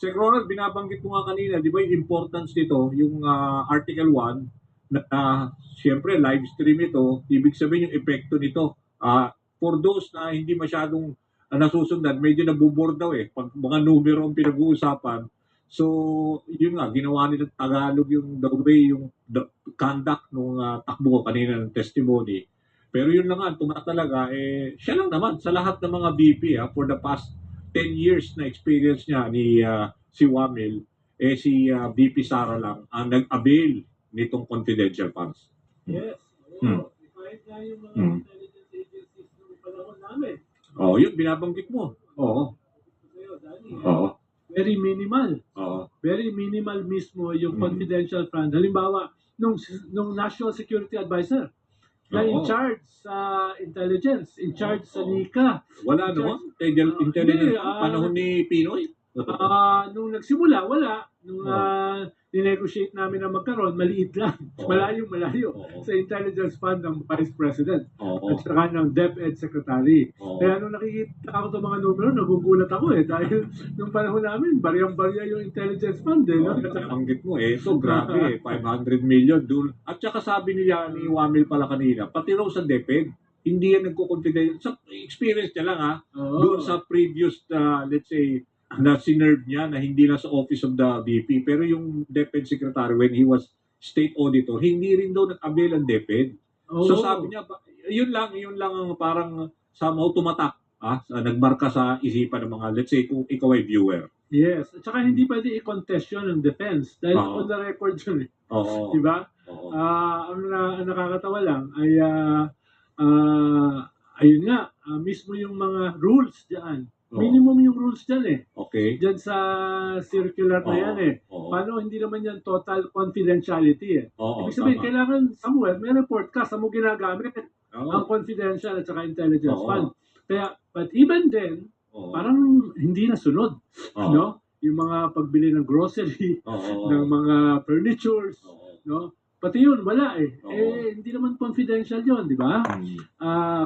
Sir Ronald, binabanggit mo nga kanina, di ba yung importance nito, yung Article 1, na siyempre live stream ito, ibig sabihin yung epekto nito. For those na hindi masyadong nasusundan, medyo nabubor daw pag mga numero ang pinag-uusapan. So, yun nga, ginawa nila Tagalog yung the way, yung the conduct nung takbo kanina ng testimony. Pero yun lang nga, tumatalaga, siya lang naman sa lahat ng mga VP for the past 10 years na experience niya ni si Wamil, si VP Sara lang ang nag-avail nitong confidential funds. Yes. Kahit nga yung mga intelligence agencies noong panahon namin. Yun, binabanggit mo. Oo. Very minimal. Oo. Very minimal mismo yung confidential fund. Halimbawa, nung National Security Advisor, na in charge sa intelligence, in charge sa NICA. Wala naman? Intelligence panahon ni Pinoy? Nung nagsimula, wala. Nung dinegotiate namin na magkaroon, maliit lang. Malayo sa intelligence fund ng Vice President at saka ng DepEd Secretary. Kaya nung nakikita ako itong mga numero, nagugulat ako dahil nung panahon namin, bariyang-barya yung intelligence fund no? Nabanggit mo so grabe 500 million doon. At saka sabi niya ni Wamil pala kanina, pati raw sa DepEd, hindi yan nagko-confidential. Sa experience niya lang doon sa previous, let's say, na sinerve niya na hindi na sa office of the VP. Pero yung DepEd Secretary, when he was state auditor, hindi rin daw nag-avail ang DepEd. So sabi niya, yun lang ang parang somehow tumatak. Nagmarka sa isipan ng mga, let's say, kung ikaw ay viewer. Yes. At saka hindi pwede i-contest yun ng defense. Dahil on the record yun Diba? Ang nakakatawa lang ay, ayun nga, mismo yung mga rules dyan. Minimum yung rules dyan Okay. Dyan sa circular na yan Paano hindi naman yan total confidentiality Ibig sabihin, kailangan somewhere, may report ka, sa mo ginagamit ang confidential at saka intelligence fund. Kaya, but even then, parang hindi nasunod. No? Yung mga pagbili ng grocery, ng mga furnitures, no? Pati yun, wala hindi naman confidential yun, di ba?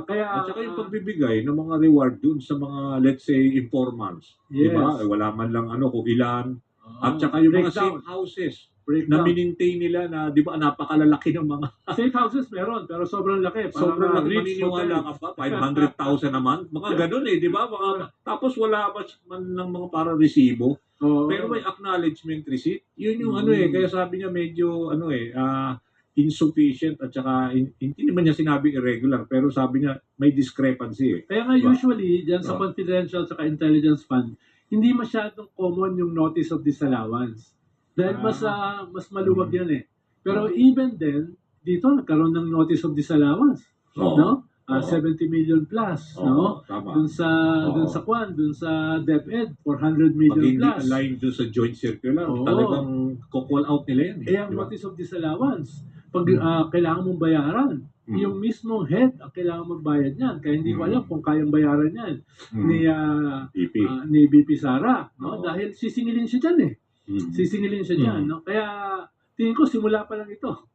Kaya... At saka yung pagbibigay ng mga reward dun sa mga, let's say, informants. Di ba? Wala man lang kung ilan. At saka yung mga safe houses na minintain nila na, di ba, napakalalaki ng mga... Safe houses meron, pero sobrang laki. Sobrang laki. Maniniwala ka ba? 500,000 naman? Mga ganun di ba? Tapos wala man lang mga para resibo. Pero may acknowledgement receipt. Yun yung kaya sabi niya medyo insufficient at saka hindi naman niya sinabi irregular pero sabi niya may discrepancy Kaya nga usually diyan sa confidential at intelligence fund, hindi masyadong common yung notice of disallowance. Dahil mas maluwag yan Pero even then, dito nagkaroon ng notice of disallowance. No? 70 million plus, no? Dun sa DepEd, 400 million hindi plus. aligned dun sa joint circular, talagang call out nila yan. Ang notice of disallowance, pag kailangan mong bayaran, yung mismong head ang kailangan magbayad niyan. Kaya hindi ko alam kung kayang bayaran yan ni VP Sara, no? Dahil sisingilin siya dyan Sisingilin siya dyan, no? Kaya tingin ko simula pa lang ito.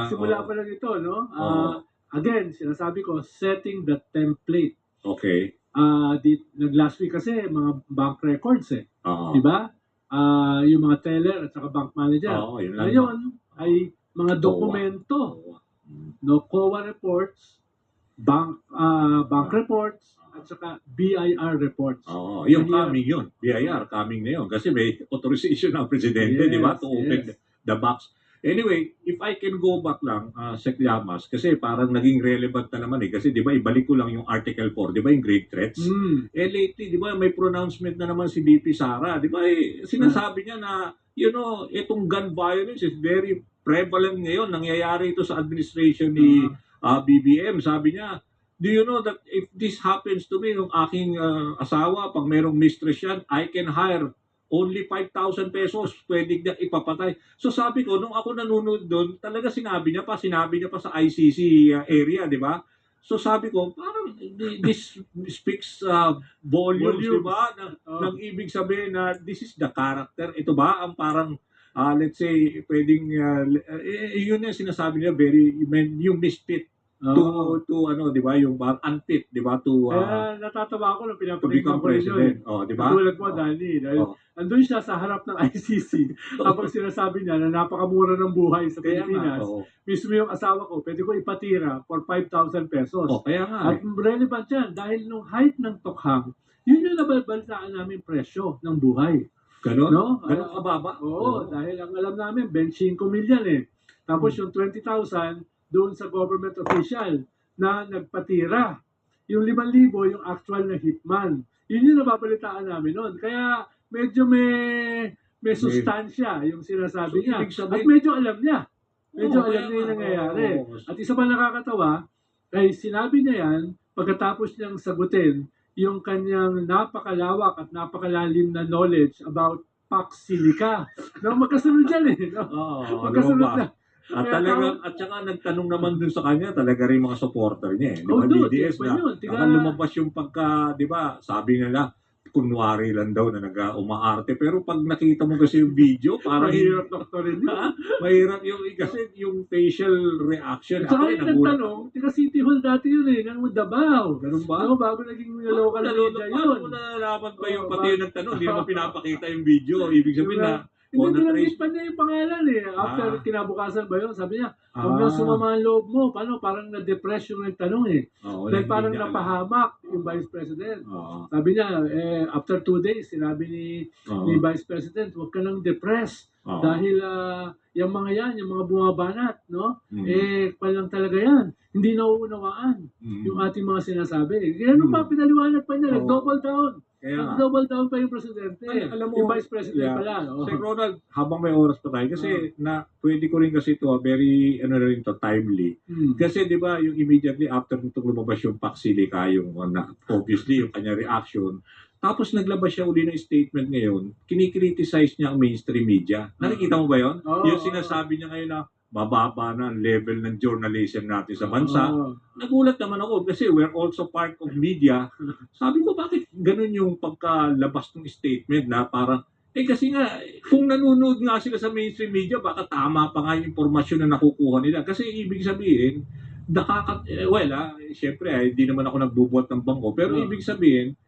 Simula pa lang ito, no? Again, sinasabi ko, setting the template. Okay. Nag-last week kasi, mga bank records Di ba? Yung mga teller at saka bank manager. Ngayon, ay mga dokumento. No, COA reports, bank reports, at saka BIR reports. Yung coming yun. BIR, coming na yun. Kasi may authorization ng presidente, di ba? To open the box. Anyway, if I can go back lang, Sec Llamas, kasi parang naging relevant na naman kasi di ba, ibalik ko lang yung Article 4, di ba, yung grave threats? Lately, di ba, may pronouncement na naman si VP Sara, di ba, sinasabi niya na, itong gun violence is very prevalent ngayon, nangyayari ito sa administration ni BBM. Sabi niya, do you know that if this happens to me, yung aking asawa, pag merong mistress yan, I can hire only 5,000 pesos, pwede na ipapatay. So sabi ko, nung ako nanonood doon, talaga sinabi niya pa sa ICC area, di ba? So sabi ko, parang this speaks volumes, di ba? Nang ibig sabihin na this is the character. Ito ba ang parang, let's say, pwedeng, yun yung sinasabi niya, yung misfit to di ba, yung unfit, di ba, to natatawa ako nung to pinapakinggan become ko rin yun. president. Di ba? Katulad mo, Danny, dahil andun siya sa harap ng ICC habang sinasabi niya na napakamura ng buhay sa Kaya Pilipinas. nga, Mismo yung asawa ko, pwede ko ipatira for 5,000 pesos. Kaya nga. At relevant yan dahil nung height ng tokhang, yun yung nababalitaan namin presyo ng buhay. Ganon? No? Ganon kababa? Dahil ang alam namin, 25 million eh. Tapos yung 20,000 doon sa government official na nagpatira. Yung 5,000 yung actual na hitman. Yun yung nababalitaan namin noon. Kaya medyo may sustansya yung sinasabi niya. At medyo alam niya. Medyo alam niya yung nangyayari. At isa pa nakakatawa, ay sinabi niya yan pagkatapos niyang sagutin yung kanyang napakalawak at napakalalim na knowledge about Pax Silica. No, magkasunod yan eh. No? Magkasunod na. At saka nagtanong naman dun sa kanya, talaga rin mga supporter niya eh. Di ba, DDS na, lumabas yung pagka, di ba, sabi nila, kunwari lang daw na umaarte. Pero pag nakita mo kasi yung video, parang mahirap doktorin yun. Mahirap yung kasi yung facial reaction. At saka yung nagtanong, tiga City Hall dati yun eh, ng Davao. Ganun ba? Bago naging local media yun. Paano mo nalalaman ba yung pati yung nagtanong? Hindi naman pinapakita yung video. Ibig sabihin na, hindi binanggit pa niya yung pangalan eh. After kinabukasan ba yun, sabi niya, huwag na sumama ang loob mo. Paano? Parang na-depress yung nagtanong eh. Dahil parang napahamak yung Vice President. Sabi niya, after 2 days, sinabi ni Vice President, huwag ka nang depress. Dahil yung mga yan, yung mga bumabanat, no? Palang talaga yan. Hindi nauunawaan yung ating mga sinasabi. Kaya pa, pinaliwanag pa niya, double down. Double down pa yung presidente. Alam mo, yung vice president pala. No? Sir Ronald, habang may oras pa tayo, kasi pwede ko rin kasi ito, very, rin to, timely. Kasi di ba, yung immediately after nitong lumabas yung Pax Silica, yung obviously, yung kanya reaction, tapos naglabas siya uli ng statement ngayon, kinikriticize niya ang mainstream media. Nakikita mo ba yun? Yung sinasabi niya ngayon na, bababa na ang level ng journalism natin sa bansa. Nagulat naman ako kasi we're also part of media. Sabi ko, bakit ganun yung pagkalabas ng statement na parang, kasi nga, kung nanonood nga sila sa mainstream media, baka tama pa nga yung impormasyon na nakukuha nila. Kasi ibig sabihin, syempre, hindi naman ako nagbubuhat ng bangko, pero ibig sabihin,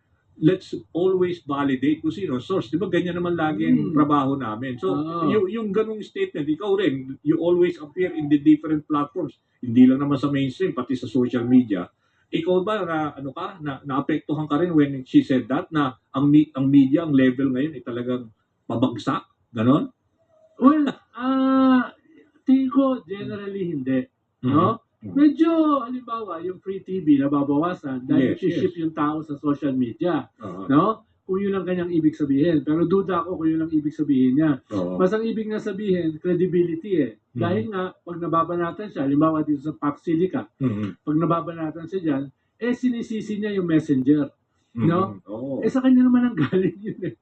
let's always validate kung sino source. Di ba ganyan naman lagi ang trabaho namin. So, yung ganung statement, ikaw rin, you always appear in the different platforms. Hindi lang naman sa mainstream, pati sa social media. Ikaw ba, naapektuhan ka rin when she said that, na ang media, ang level ngayon ay talagang pabagsak? Ganon? Well, tingin ko, generally hindi. No? Medyo, halimbawa, yung free TV nababawasan dahil ship yung tao sa social media. No? Kung yun ang kanyang ibig sabihin. Pero duda ako kung yun ang ibig sabihin niya. Mas ang ibig na sabihin, credibility eh. Dahil nga, pag nababanatan siya, halimbawa dito sa Pax Silica, pag nababanatan siya dyan, sinisisi niya yung messenger. No? Sa kanya naman ang galing yun eh.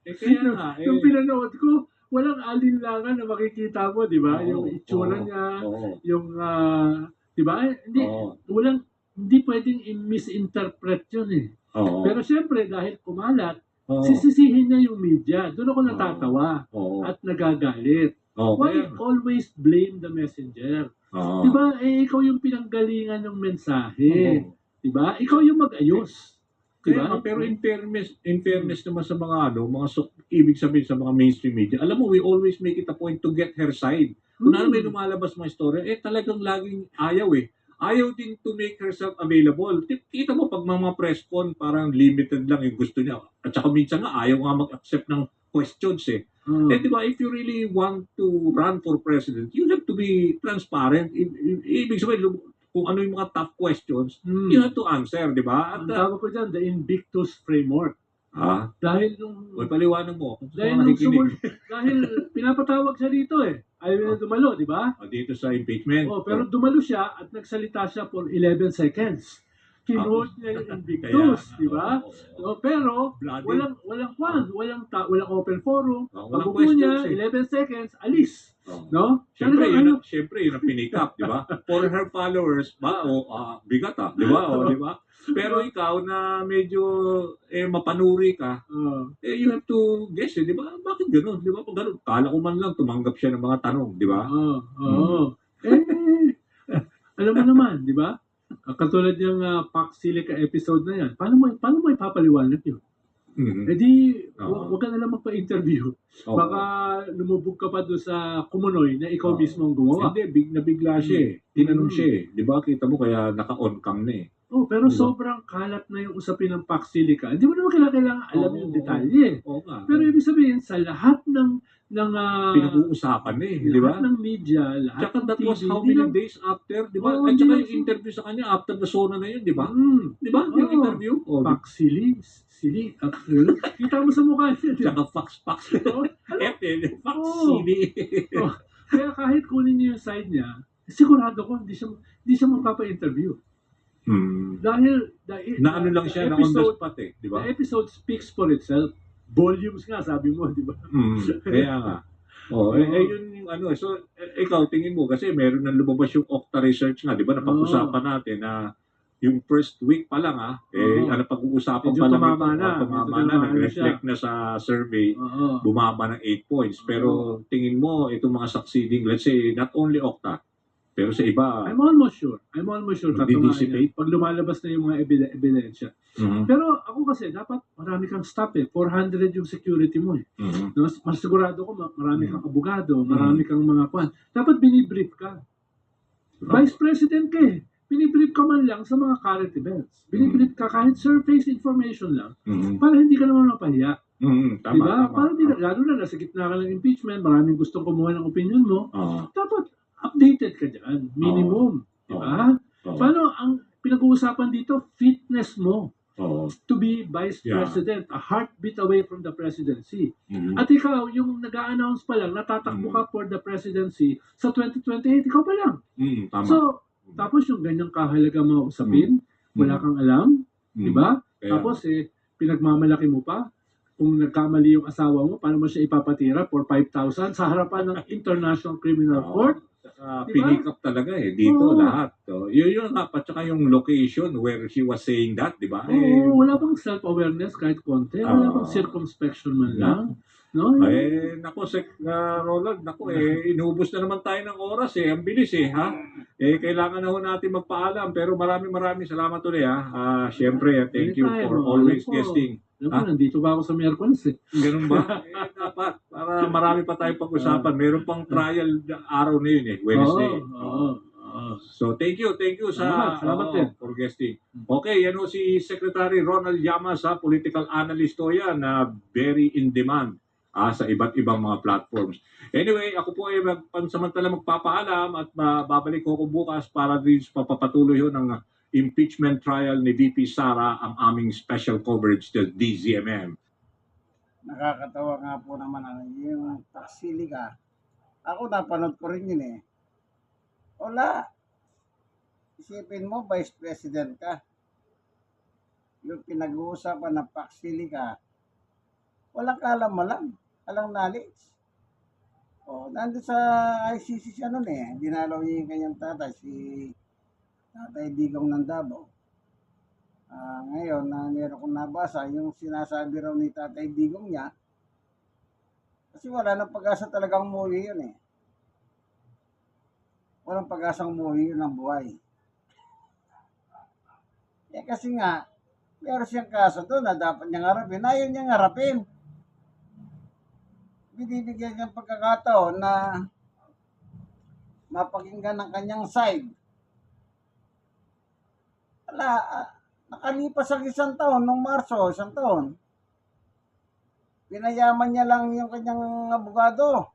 Yung pinanood ko, walang alinlangan na makikita mo, di ba? Yung itsura niya, yung diba? Hindi pwedeng i-misinterpret yun eh. Pero syempre, dahil kumalat, sisisihin niya yung media. Doon ako natatawa at nagagalit. Why always blame the messenger? Diba? Ikaw yung pinanggalingan ng mensahe. Diba? Ikaw yung mag-ayos. Diba? Pero in fairness naman sa mga ibig sabihin sa mga mainstream media, alam mo, we always make it a point to get her side. Kung ano may lumalabas mga istorya, talagang laging ayaw eh. Ayaw din to make herself available. Kita mo pag mga press con, parang limited lang yung gusto niya. At saka minsan nga, ayaw nga mag-accept ng questions eh. Diba, if you really want to run for president, you have to be transparent. Ibig sabihin, kung ano yung mga tough questions, you have to answer, di ba? Ang tawag ko dyan, the Invictus Framework. Dahil nung... paliwanag mo. Dahil pinapatawag siya dito eh. Ayaw na dumalo, di ba? Dito sa impeachment. Pero dumalo siya at nagsalita siya for 11 seconds. Kinuha niya yung Invictus, di ba? Pero walang open forum. Pag-upo niya, 11 seconds, alis. No? Siyempre, yun ang pinikap, di ba? For her followers, bigat di ba? Di ba? Pero ikaw na medyo mapanuri ka, you have to guess, di ba? Bakit gano'n? Di ba? Pag gano'n, kala ko man lang tumanggap siya ng mga tanong, di ba? Alam mo naman, di ba? Katulad yung Pac Silica episode na yan, paano mo ipapaliwanag yun? Eh di, huwag ka na lang magpa-interview. Baka lumubog ka pa doon sa kumunoy na ikaw mismo ang gumawa. Hindi, nabigla siya eh. Tinanong siya eh. Di ba, kita mo kaya naka-on cam na eh. Oh, pero sobrang kalat na yung usapin ng Pac Silica. Hindi mo naman kailangan alam yung detalye. Pero ibig sabihin, sa lahat ng pinag-uusapan eh, di ba? Lahat ng media, lahat tsaka ng that TV, was how many days after, di ba? At saka yung interview sa kanya after the SONA na yun, di ba? Di ba? Yung interview. Pac Sili. Kita mo sa mukha niya. Tsaka Fox. Fox Sili. Kaya kahit kunin niyo yung side niya, sigurado ko hindi siya magpapa-interview. Dahil na ano lang siya, na on the spot eh, di ba? The episode speaks for itself. Volumes nga, sabi mo, di ba? Kaya nga. Yun yung ano. So, ikaw, tingin mo, kasi meron nang lumabas yung Okta research nga, di ba? Napag-usapan natin na yung first week pa lang ano pag-uusapan pa lang tumama na, nag-reflect na sa survey, bumaba ng 8 points. Pero tingin mo, itong mga succeeding, let's say, not only Okta, pero sa iba, I'm almost sure dissipate pag lumalabas na yung mga ebidensya. Pero ako kasi, dapat marami kang staff eh. 400 yung security mo eh. Mas sigurado ko, marami kang abogado, marami kang mga kwan. Dapat binibrief ka. Vice President ka eh. Binibrief ka man lang sa mga current events. Binibrief ka kahit surface information lang para hindi ka naman mapahiya. Diba? Para lalo na nasa gitna ka ng impeachment, maraming gustong kumuha ng opinion mo, dapat updated ka dyan, minimum. Diba? Paano ang pinag-uusapan dito? Fitness mo to be Vice President, a heartbeat away from the presidency. At ikaw, yung nag-a-announce pa lang, natatakbo ka for the presidency sa 2028, ikaw pa lang. So, tapos yung ganyang kahalaga mga usapin, wala kang alam, diba? Tapos pinagmamalaki mo pa, kung nagkamali yung asawa mo, paano mo siya ipapatira for 5,000 sa harapan ng International Criminal Court? Pick up talaga dito lahat. Yun nga, at saka yung location where she was saying that, di ba? Wala bang self-awareness kahit konti? Wala bang circumspection man lang? No? Nako, Roland, inubos na naman tayo ng oras ang bilis ha? Kailangan na ho natin magpaalam, pero maraming salamat ulit Siyempre, thank you for always guesting. Nandito ba ako sa Miyerkules Ganun ba? Dapat. Para marami pa tayong pag-usapan. Meron pang trial araw na yun Wednesday. So, thank you salamat for guesting. Okay, yan si Secretary Ronald Llamas, political analyst yan na very in demand sa iba't ibang mga platforms. Anyway, ako po pansamantala magpapaalam at babalik ko bukas para din papapatuloy ng impeachment trial ni VP Sara ang aming special coverage sa DZMM. Nakakatawa nga po naman yung Pac Silica. Ako napanood ko rin yun Wala. Isipin mo, Vice President ka. Yung pinag-uusapan ng Pac Silica, walang kalam-malam, walang knowledge. Nandun sa ICC siya nun dinalaw niya yung kanyang tatay, si Tatay Digong ng Davao. Ngayon, meron kong nabasa, yung sinasabi raw ni Tatay Digong niya, kasi wala nang pag-asa talagang umuwi yun Walang pag-asang umuwi yun ng buhay. Kasi nga, meron siyang kaso doon na dapat niyang harapin. Ayaw niyang harapin. Binibigyan niyang pagkakataon na mapakinggan ng kanyang side. Nakalipas ang 1 taon, nung Marso, 1 taon. Pinayaman niya lang yung kanyang abogado.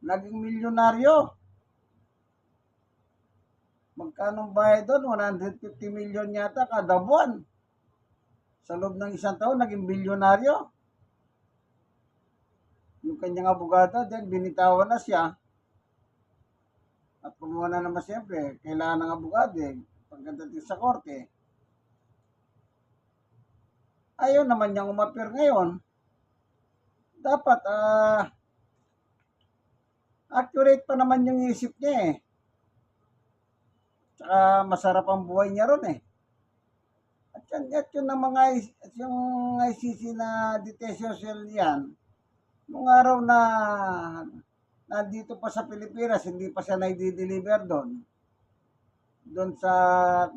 Naging milyonaryo. Magkano bayad doon? 150 million yata kada buwan. Sa loob ng 1 taon, naging milyonaryo. Yung kanyang abogado, then binitawan na siya. At kumuha na naman siyempre, kailangan ng abogado pagdating sa korte. Ayaw naman niyang umapir ngayon. Dapat, accurate pa naman yung isip niya Tsaka masarap ang buhay niya ron At yun ng mga, yung ICC na detention cell yan, nung araw na nandito pa sa Pilipinas, hindi pa siya na-deliver doon. doon sa,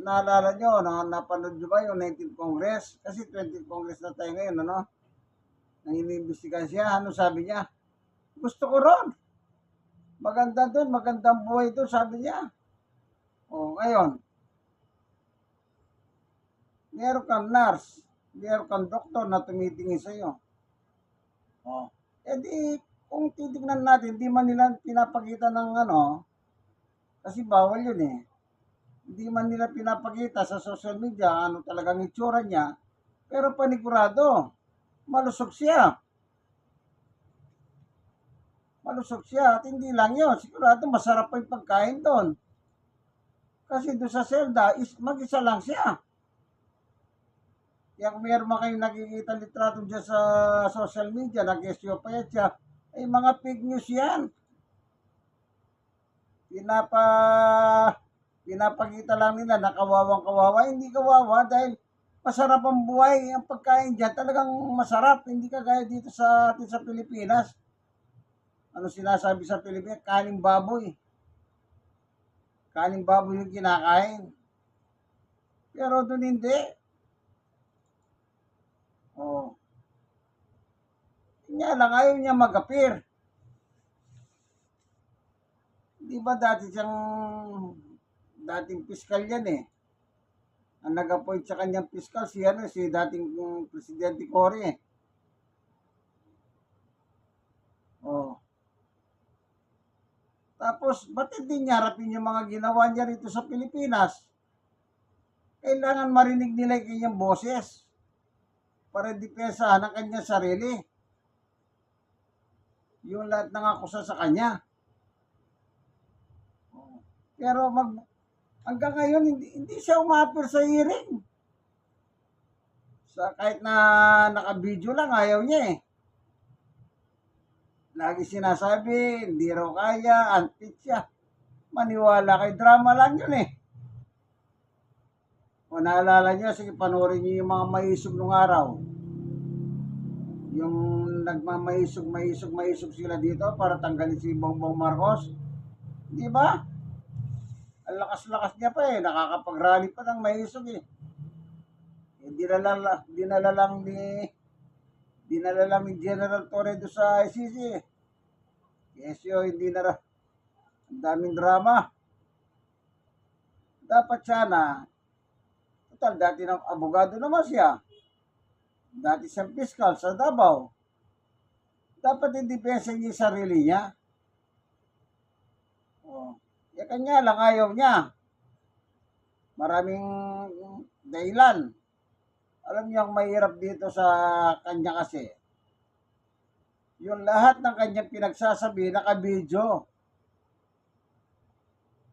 naalala nyo, napanood nyo ba yung 19th Congress? Kasi 20th Congress na tayo ngayon, ano? Nang iniimbestigahan siya, ano sabi niya? Gusto ko ron. Maganda doon, magandang buhay doon, sabi niya. O, ngayon, meron kang nurse, meron kang doktor na tumitingin sa iyo. O, edi, kung titignan natin, di man nila pinapakita ng ano, kasi bawal yun eh. Hindi man nila pinapakita sa social media ano talagang itsura niya, pero panigurado, malusog siya. Malusog siya at hindi lang yun, sigurado masarap pa yung pagkain doon. Kasi doon sa selda, mag-isa lang siya. Kaya kung meron man kayong nakikita litrato dyan sa social media, nag-SEO pa yan siya, ay mga fake news yan. Pinapakita lang nila na kawawang kawawa. Hindi kawawa dahil masarap ang buhay. Ang pagkain dyan talagang masarap. Hindi kagaya dito sa atin sa Pilipinas. Ano sinasabi sa Pilipinas? Kaning baboy. Kaning baboy yung kinakain. Pero doon hindi. Oh. Kanya lang ayaw niya mag-appear. Di ba dating piskal yan eh. Ang nag-appoint sa kanyang piskal si dating Presidente Cory eh. Oh. Tapos, ba't hindi niya harapin yung mga ginawa niya rito sa Pilipinas? Kailangan marinig nila yung kanyang boses para depensahan ang kanyang sarili. Yung lahat ng akusa sa kanya. Pero hanggang ngayon, hindi siya umapir sa hearing. Kahit na naka-video lang, ayaw niya eh. Lagi sinasabi, hindi raw kaya, unfit siya. Maniwala kay drama lang yun eh. Kung naalala niyo, sige panoorin niyo yung mga maisog nung araw. Yung nagmamaisog sila dito para tanggalin si Bongbong Marcos. Di ba? Ang lakas-lakas niya pa eh. Nakakapag-rally pa ng maisog eh. Dinala lang ni General Torre do sa ICC eh. Kesyo, hindi na ang daming drama. Dapat sana, total, dati ng abogado naman siya. Dati siyang piskal sa Davao. Dapat i-depensa niya yung sarili niya. Oh. Kanya lang ayaw niya. Maraming dahilan. Alam niyo ang mahirap dito sa kanya kasi. Yung lahat ng kanyang pinagsasabi, naka-video.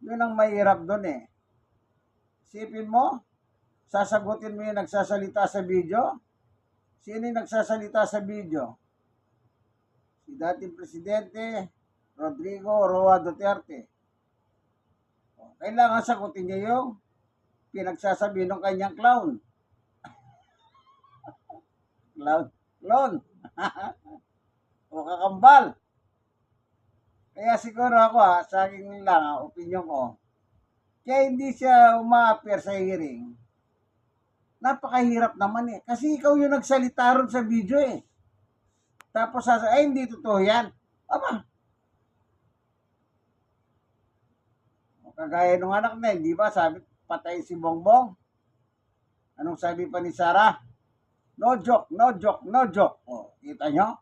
Yun ang mahirap doon eh. Isipin mo, sasagutin mo yung nagsasalita sa video? Sino yung nagsasalita sa video? Si dating Presidente Rodrigo Roa Duterte. Kailangan sagutin niya yung pinagsasabi ng kanyang clown. Clown. O kakambal. Kaya siguro ako sa akin lang, opinion ko, kaya hindi siya uma-appear sa hearing. Napakahirap naman eh. Kasi ikaw yung nagsalita ron sa video eh. Tapos hindi totoo yan. Aba. Kagaya nung anak na, di ba? Sabi, patay si Bongbong. Anong sabi pa ni Sarah? No joke, no joke, no joke. O, kita nyo?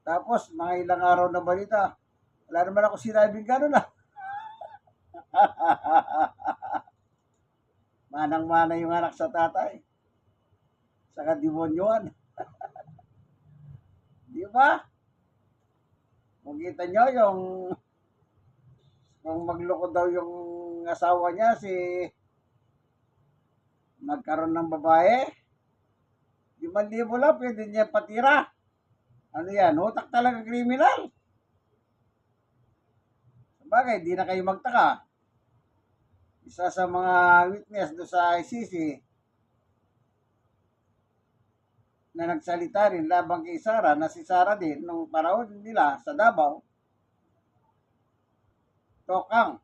Tapos, mga ilang araw na balita, wala naman ako sinabing gano'n ah. Manang-mana yung anak sa tatay. Saka demonyoan. Di ba? Kung kita nyo kung magloko daw yung asawa niya, magkaroon ng babae, 5,000 lang, pwede niya patira. Ano yan? Utak talaga kriminal. Sabagay, di na kayo magtaka. Isa sa mga witness do sa ICC na nagsalita rin labang kay Sarah, na si Sarah din, nung panahon nila sa Davao, Tokang.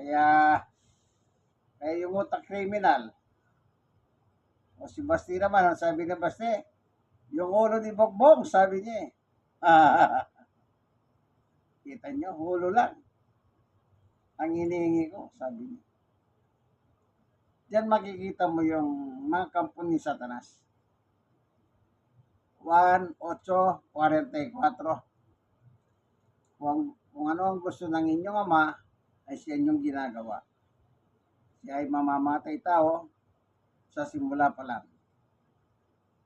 Kaya, kaya yung utak criminal, o si Basti naman, ang sabi ni Basti, yung ulo ni Bogbong, sabi niya eh. Kita niyo, ulo lang. Ang hinihingi ko, sabi niya. Diyan makikita mo yung mga kampo ni Satanas. 1:8:44. Kung ano ang gusto ng inyong ama, ay siya yung ginagawa. Siya ay mamamatay tao sa simula pa lang.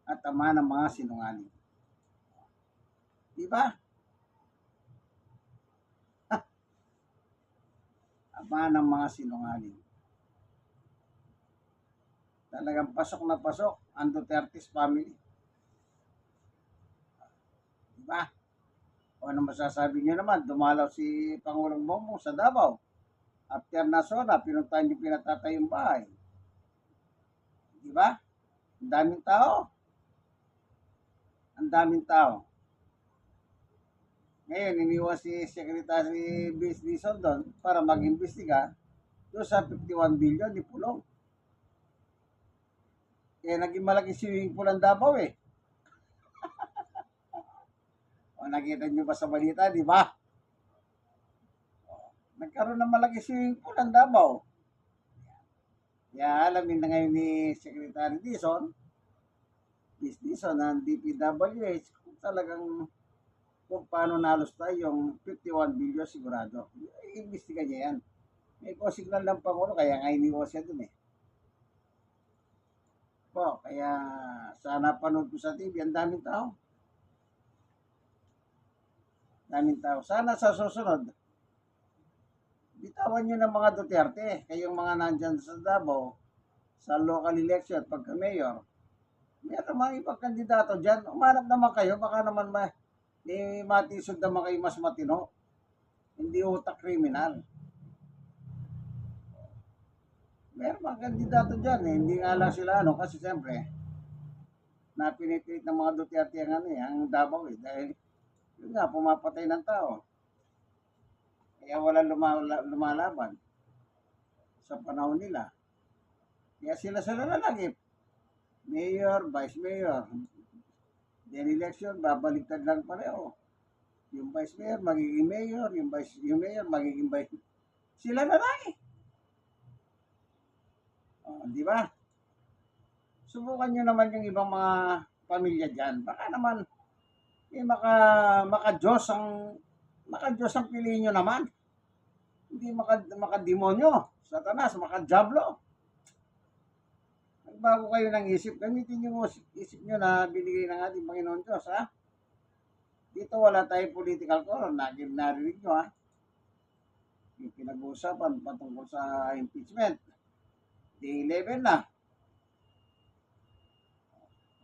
At ama ng mga sinungaling. Di ba? Ama ng mga sinungaling. Talagang pasok na pasok ang Duterte's family. Diba? O ano masasabi niyo naman, dumalaw si Pangulong Bongbong sa Davao. After na SONA, pinuntahan niyo pinatatayong bahay. Diba? Ang daming tao. Ang daming tao. Ngayon, iniwan si Secretary Vince Dizon doon para mag-imbestiga doon sa 51 billion ni Pulong. Kaya naging malaki swimming pool ang Davao eh. O nakita niyo ba sa balita, di ba? Nagkaroon ng malaki swimming pool ang Davao. Kaya alamin na ngayon ni Secretary Dizon, Vince Dizon ng DPWH, kung talagang kung paano nalos tayo yung 51 billion sigurado. Iimbestiga niya yan. May signal ng Pangulo, kaya nga iniwas siya dun eh. Po, kaya sana panood ko sa TV, ang daming tao. Daming tao. Sana sa susunod, bitawan nyo ng mga Duterte, kayong mga nandyan sa Davao, sa local election, pagka mayor, meron mga ibang kandidato dyan, umanap naman kayo, baka naman matisod naman kayo mas matino. Hindi utak kriminal. Meron mga kandidato dyan eh. Hindi nga lang sila kasi siyempre napinipilit ng mga Duterte ang Davao eh. Dahil yun nga, pumapatay ng tao. Kaya walang lumalaban sa panahon nila. Kaya sila lalagip. Mayor, vice mayor. Then election, babaliktad lang pareho. Yung vice mayor magiging mayor, yung mayor magiging vice. Sila na lang eh. Di ba? Subukan nyo naman yung ibang mga pamilya dyan. Baka naman, maka-Diyos ang piliin nyo naman. Hindi maka-demonyo, Satanas, maka-Diablo. Bago kayo ng isip, gamitin nyo isip nyo na binigay ng ating Panginoon Diyos, ha? Dito wala tayong political call, narinig nyo, ha? Yung pinag-uusapan patungkol sa impeachment. Day 11 na.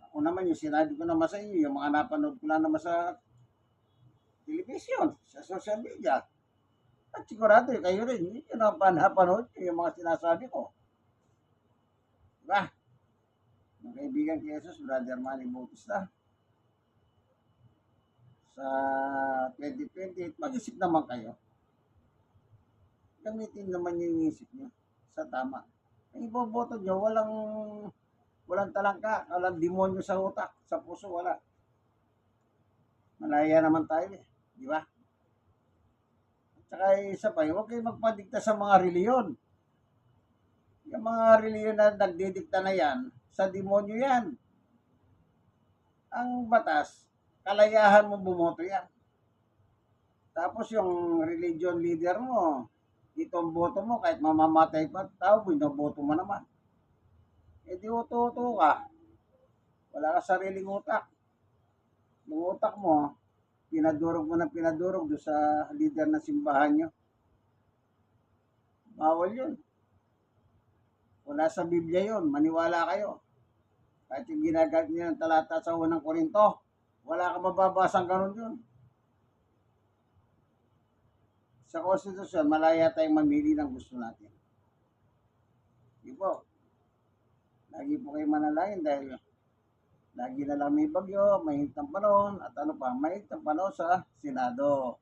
Ako naman yung sinabi ko naman sa inyo, yung mga napanood ko na naman sa television, sa social media. At sigurado kayo rin, yung napanood yung mga sinasabi ko. Diba? Mga kaibigan kay Jesus, Brother Manny Bautista. Sa 2028, mag-isip naman kayo. Gamitin naman yung isip nyo sa tama. Ang iboboto nyo, walang talangka, walang demonyo sa utak, sa puso, wala. Malaya naman tayo eh, di ba? At saka isa pa, huwag kayo magpadikta sa mga reliyon. Yung mga reliyon na nagdidikta na yan, sa demonyo yan. Ang batas, kalayahan mo bumoto yan. Tapos yung religion leader mo, dito ang boto mo, kahit mamamatay pa tao, binoboto mo naman. Eh di uto-uto ka. Wala ka sariling utak. Yung utak mo, pinadurog mo doon sa leader ng simbahan nyo. Bawal yun. Wala sa Biblia yun. Maniwala kayo. Kahit yung ginagamit niya ng talata sa unang Korinto, wala ka mababasang ganun yun. Sa konstitusyon, malaya tayong mamili ng gusto natin. Di po. Lagi po kayo manalangin dahil lagi na lang may bagyo, mahintang panahon, at ano pa, mahintang panahon sa Senado.